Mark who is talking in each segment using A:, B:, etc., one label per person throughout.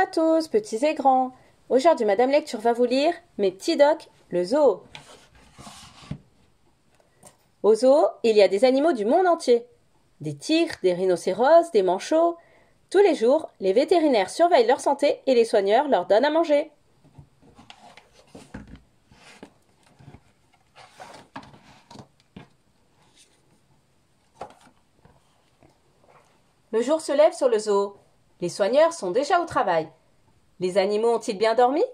A: à tous, petits et grands. Aujourd'hui, Madame Lecture va vous lire Mes petits docs, le zoo. Au zoo, il y a des animaux du monde entier. Des tigres, des rhinocéros, des manchots. Tous les jours, les vétérinaires surveillent leur santé et les soigneurs leur donnent à manger. Le jour se lève sur le zoo. Les soigneurs sont déjà au travail. Les animaux ont-ils bien dormi?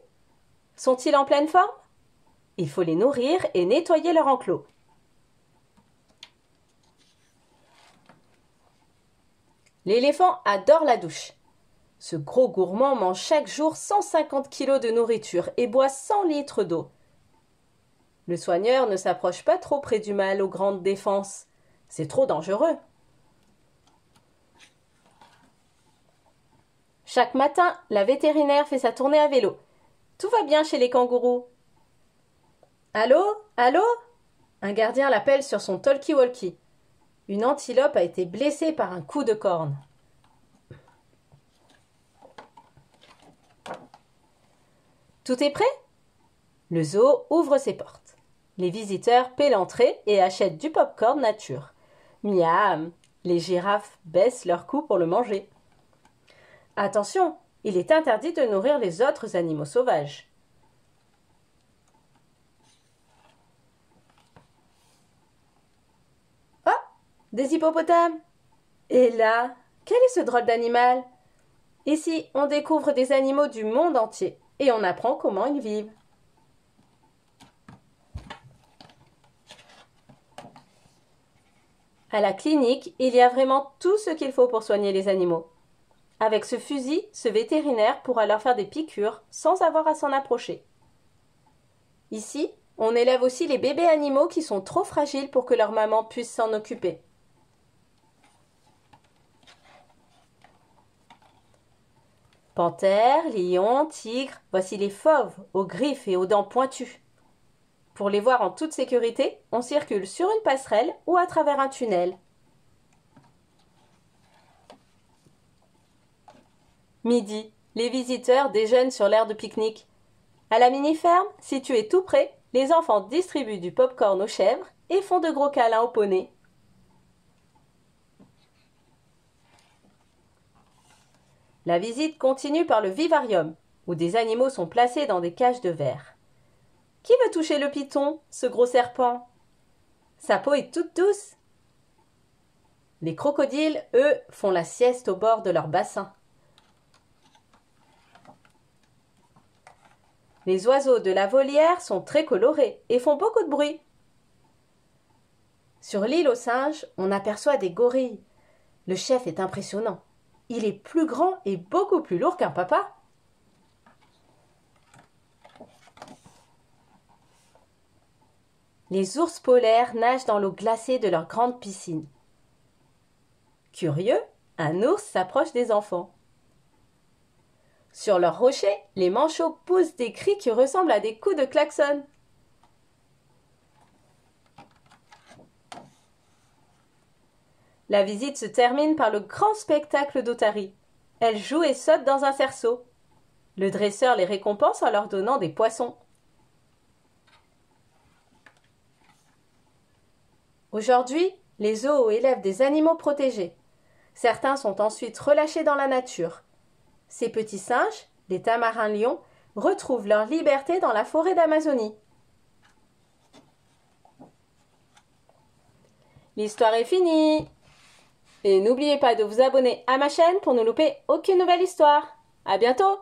A: Sont-ils en pleine forme? Il faut les nourrir et nettoyer leur enclos. L'éléphant adore la douche. Ce gros gourmand mange chaque jour 150 kg de nourriture et boit 100 litres d'eau. Le soigneur ne s'approche pas trop près du mâle aux grandes défenses. C'est trop dangereux. Chaque matin, la vétérinaire fait sa tournée à vélo. Tout va bien chez les kangourous. Allô? Allô? Un gardien l'appelle sur son talkie-walkie. Une antilope a été blessée par un coup de corne. Tout est prêt? Le zoo ouvre ses portes. Les visiteurs paient l'entrée et achètent du pop-corn nature. Miam! Les girafes baissent leur cou pour le manger. Attention, il est interdit de nourrir les autres animaux sauvages. Oh, des hippopotames! Et là, quel est ce drôle d'animal? Ici, on découvre des animaux du monde entier et on apprend comment ils vivent. À la clinique, il y a vraiment tout ce qu'il faut pour soigner les animaux. Avec ce fusil, ce vétérinaire pourra leur faire des piqûres sans avoir à s'en approcher. Ici, on élève aussi les bébés animaux qui sont trop fragiles pour que leur maman puisse s'en occuper. Panthères, lions, tigres, voici les fauves aux griffes et aux dents pointues. Pour les voir en toute sécurité, on circule sur une passerelle ou à travers un tunnel. Midi, les visiteurs déjeunent sur l'aire de pique-nique. À la mini-ferme, située tout près, les enfants distribuent du pop-corn aux chèvres et font de gros câlins aux poneys. La visite continue par le vivarium, où des animaux sont placés dans des cages de verre. Qui veut toucher le python, ce gros serpent? Sa peau est toute douce. Les crocodiles, eux, font la sieste au bord de leur bassin. Les oiseaux de la volière sont très colorés et font beaucoup de bruit. Sur l'île aux singes, on aperçoit des gorilles. Le chef est impressionnant. Il est plus grand et beaucoup plus lourd qu'un papa. Les ours polaires nagent dans l'eau glacée de leur grande piscine. Curieux, un ours s'approche des enfants. Sur leurs rochers, les manchots poussent des cris qui ressemblent à des coups de klaxon. La visite se termine par le grand spectacle d'Otari. Elles jouent et sautent dans un cerceau. Le dresseur les récompense en leur donnant des poissons. Aujourd'hui, les zoos élèvent des animaux protégés. Certains sont ensuite relâchés dans la nature. Ces petits singes, les tamarins lions, retrouvent leur liberté dans la forêt d'Amazonie. L'histoire est finie. Et n'oubliez pas de vous abonner à ma chaîne pour ne louper aucune nouvelle histoire. À bientôt!